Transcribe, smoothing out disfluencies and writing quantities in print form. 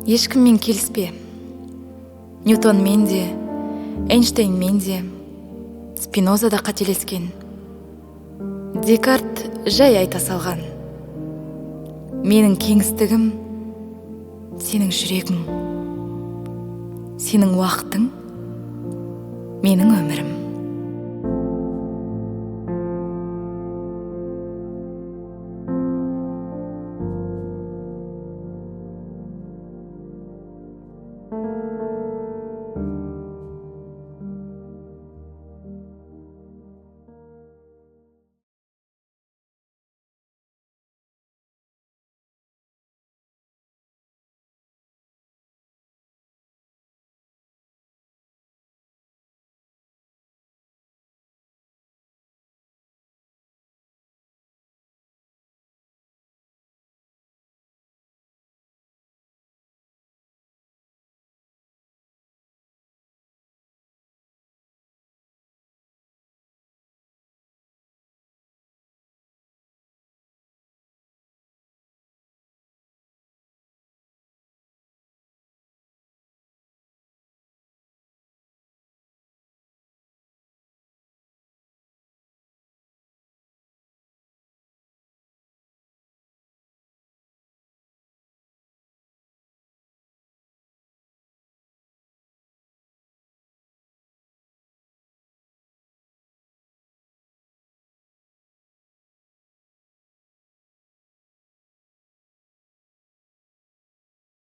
Ешкіммен келіспе. Ньютонмен де, Эйнштейнмен де, Спиноза да қателескен. Декарт жай айта салған. Менің кеңістігім сенің жүрегің, сенің уақытың менің өмірім.